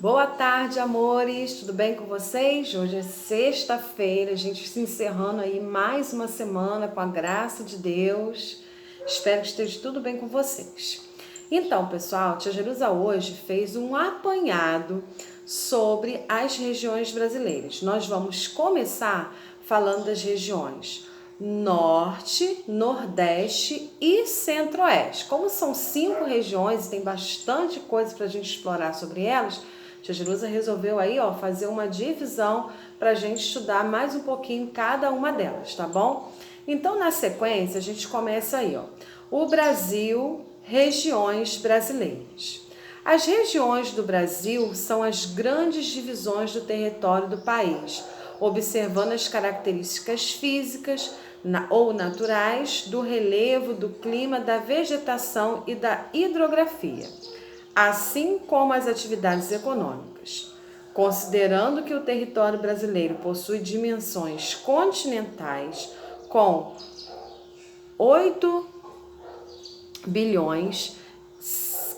Boa tarde, amores, tudo bem com vocês? Hoje é sexta-feira, a gente se encerrando aí mais uma semana com a graça de Deus. Espero que esteja tudo bem com vocês. Então, pessoal, Tia Jerusa hoje fez um apanhado sobre as regiões brasileiras. Nós vamos começar falando das regiões Norte, Nordeste e Centro-Oeste. Como são 5 regiões e tem bastante coisa para a gente explorar sobre elas, Tia Jerusa resolveu aí, fazer uma divisão para a gente estudar mais um pouquinho cada uma delas, tá bom? Então, na sequência, a gente começa aí, o Brasil, regiões brasileiras. As regiões do Brasil são as grandes divisões do território do país, observando as características físicas ou naturais do relevo, do clima, da vegetação e da hidrografia, assim como as atividades econômicas. Considerando que o território brasileiro possui dimensões continentais com 8 bilhões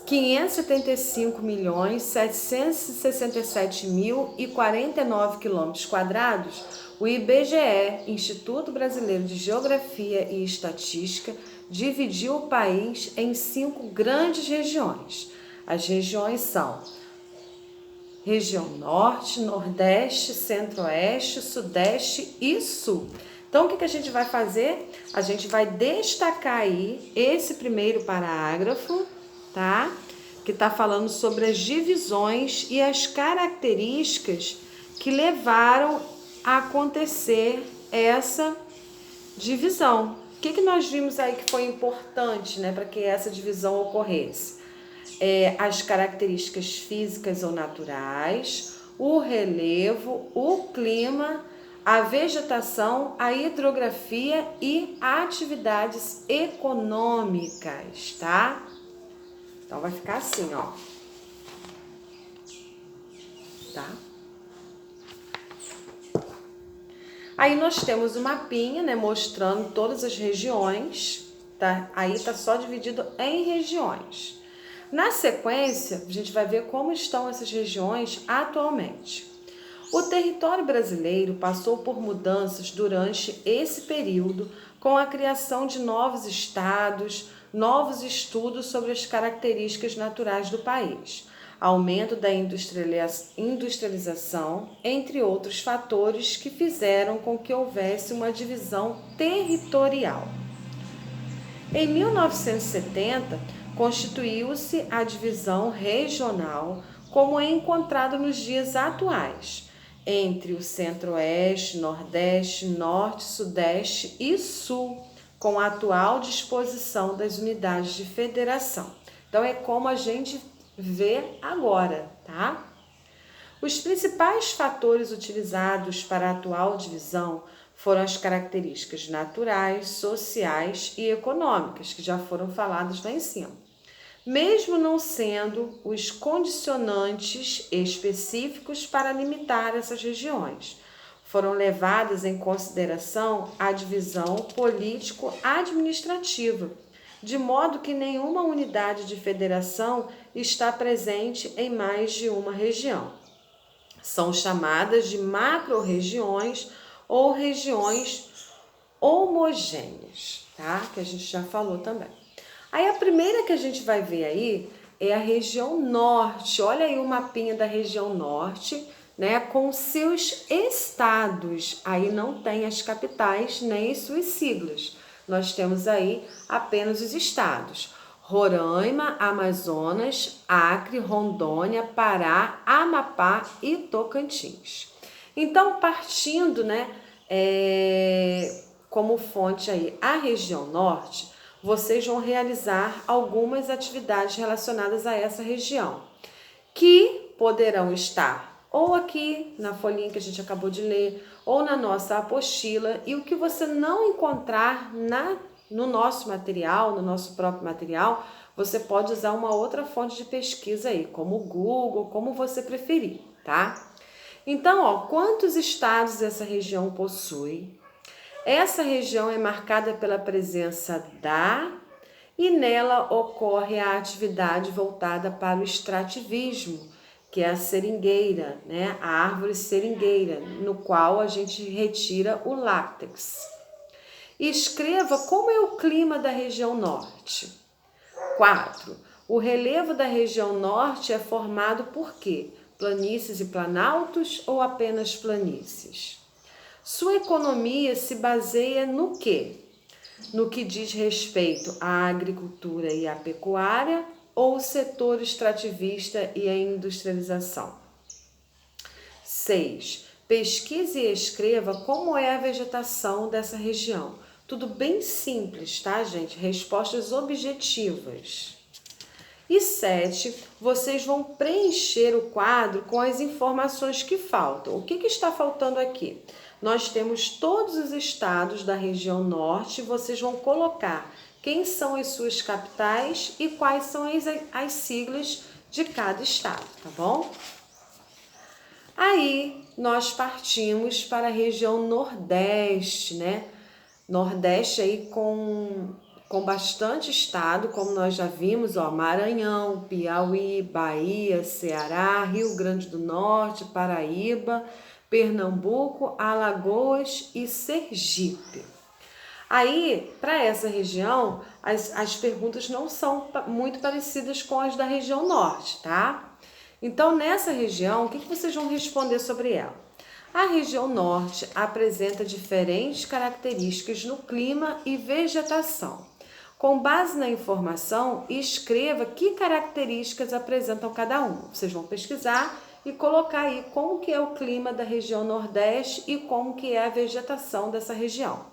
575 milhões 767 mil e 49 quilômetros quadrados, o IBGE, Instituto Brasileiro de Geografia e Estatística, dividiu o país em 5 grandes regiões. As regiões são região Norte, Nordeste, Centro-Oeste, Sudeste e Sul. Então, o que a gente vai fazer? A gente vai destacar aí esse primeiro parágrafo, tá? Que está falando sobre as divisões e as características que levaram a acontecer essa divisão. O que nós vimos aí que foi importante, né, para que essa divisão ocorresse? As características físicas ou naturais, o relevo, o clima, a vegetação, a hidrografia e atividades econômicas, tá? Então vai ficar assim, tá? Aí nós temos o mapinha, né, mostrando todas as regiões, tá? Aí tá só dividido em regiões. Na sequência, a gente vai ver como estão essas regiões atualmente. O território brasileiro passou por mudanças durante esse período, com a criação de novos estados, novos estudos sobre as características naturais do país, aumento da industrialização, entre outros fatores que fizeram com que houvesse uma divisão territorial. Em 1970, constituiu-se a divisão regional, como é encontrado nos dias atuais, entre o Centro-Oeste, Nordeste, Norte, Sudeste e Sul, com a atual disposição das unidades de federação. Então, é como a gente vê agora, tá? Os principais fatores utilizados para a atual divisão foram as características naturais, sociais e econômicas, que já foram faladas lá em cima. Mesmo não sendo os condicionantes específicos para limitar essas regiões, foram levadas em consideração a divisão político-administrativa, de modo que nenhuma unidade de federação está presente em mais de uma região. São chamadas de macro-regiões ou regiões homogêneas, tá? Que a gente já falou também. Aí a primeira que a gente vai ver aí é a região norte. Olha aí o mapinha da região norte, né? Com seus estados. Aí não tem as capitais nem suas siglas. Nós temos aí apenas os estados: Roraima, Amazonas, Acre, Rondônia, Pará, Amapá e Tocantins. Então, partindo, né, como fonte aí a região norte, vocês vão realizar algumas atividades relacionadas a essa região, que poderão estar ou aqui na folhinha que a gente acabou de ler, ou na nossa apostila, e o que você não encontrar no nosso material, no nosso próprio material, você pode usar uma outra fonte de pesquisa aí, como o Google, como você preferir, tá? Então, quantos estados essa região possui? Essa região é marcada pela presença e nela ocorre a atividade voltada para o extrativismo, que é a seringueira, né? A árvore seringueira, no qual a gente retira o látex. E escreva como é o clima da região norte. 4. O relevo da região norte é formado por quê? Planícies e planaltos ou apenas planícies? Sua economia se baseia no quê? No que diz respeito à agricultura e à pecuária ou o setor extrativista e a industrialização? 6. Pesquise e escreva como é a vegetação dessa região. Tudo bem simples, tá, gente? Respostas objetivas. E 7. Vocês vão preencher o quadro com as informações que faltam. O que está faltando aqui? Nós temos todos os estados da região norte. Vocês vão colocar quem são as suas capitais e quais são as siglas de cada estado, tá bom? Aí nós partimos para a região nordeste, né? Nordeste aí com bastante estado, como nós já vimos, ó, Maranhão, Piauí, Bahia, Ceará, Rio Grande do Norte, Paraíba, Pernambuco, Alagoas e Sergipe. Aí, para essa região, as perguntas não são muito parecidas com as da região norte, tá? Então, nessa região, o que vocês vão responder sobre ela? A região norte apresenta diferentes características no clima e vegetação. Com base na informação, escreva que características apresentam cada uma. Vocês vão pesquisar e colocar aí como que é o clima da região nordeste e como que é a vegetação dessa região.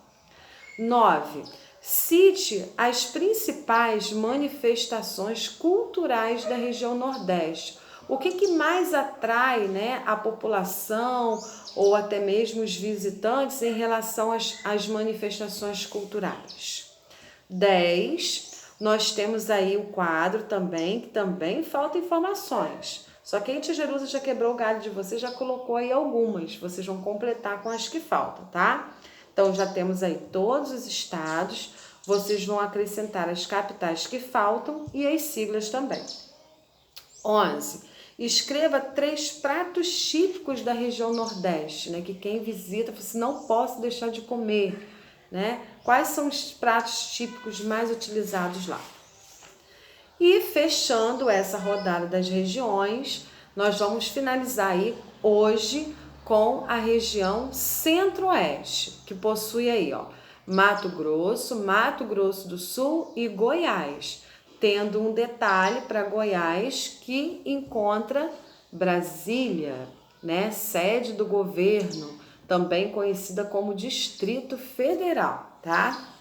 9. Cite as principais manifestações culturais da região nordeste. O que mais atrai, né, a população ou até mesmo os visitantes em relação às manifestações culturais? 10. Nós temos aí o quadro também, que também falta informações. Só que a Tia Jerusa já quebrou o galho de vocês, já colocou aí algumas. Vocês vão completar com as que faltam, tá? Então, já temos aí todos os estados. Vocês vão acrescentar as capitais que faltam e as siglas também. 11. Escreva 3 pratos típicos da região nordeste, né? Que quem visita, você não posso deixar de comer, né? Quais são os pratos típicos mais utilizados lá? E fechando essa rodada das regiões, nós vamos finalizar aí hoje com a região centro-oeste, que possui aí, ó, Mato Grosso do Sul e Goiás, tendo um detalhe para Goiás que encontra Brasília, né, sede do governo, também conhecida como Distrito Federal, tá?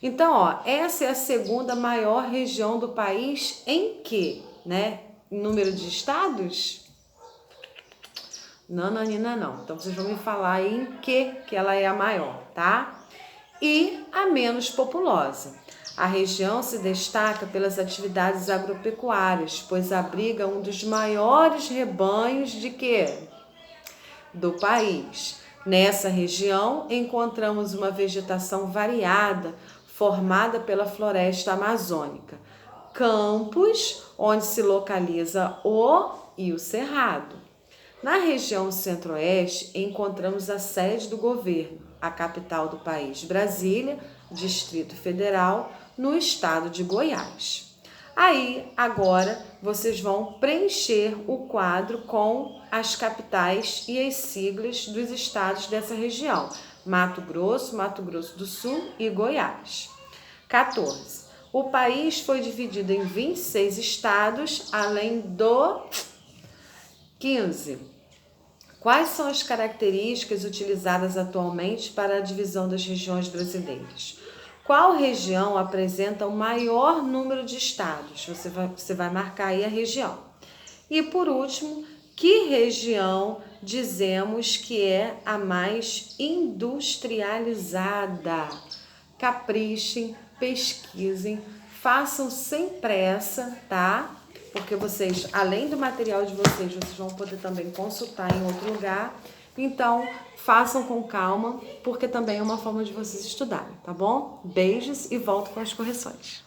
Então, ó, essa é a segunda maior região do país em que, né, número de estados? Não. Então, vocês vão me falar aí em que ela é a maior, tá? E a menos populosa. A região se destaca pelas atividades agropecuárias, pois abriga um dos maiores rebanhos de quê? Do país. Nessa região, encontramos uma vegetação variada, formada pela floresta amazônica. Campos, onde se localiza o Cerrado. Na região centro-oeste, encontramos a sede do governo, a capital do país, Brasília, Distrito Federal, no estado de Goiás. Aí, agora, vocês vão preencher o quadro com as capitais e as siglas dos estados dessa região. Mato Grosso do Sul e Goiás. 14. O país foi dividido em 26 estados, além do 15. Quais são as características utilizadas atualmente para a divisão das regiões brasileiras? Qual região apresenta o maior número de estados? Você vai marcar aí a região. E por último, que região dizemos que é a mais industrializada? Caprichem, pesquisem, façam sem pressa, tá? Porque vocês, além do material de vocês vão poder também consultar em outro lugar. Então, façam com calma, porque também é uma forma de vocês estudarem, tá bom? Beijos e volto com as correções.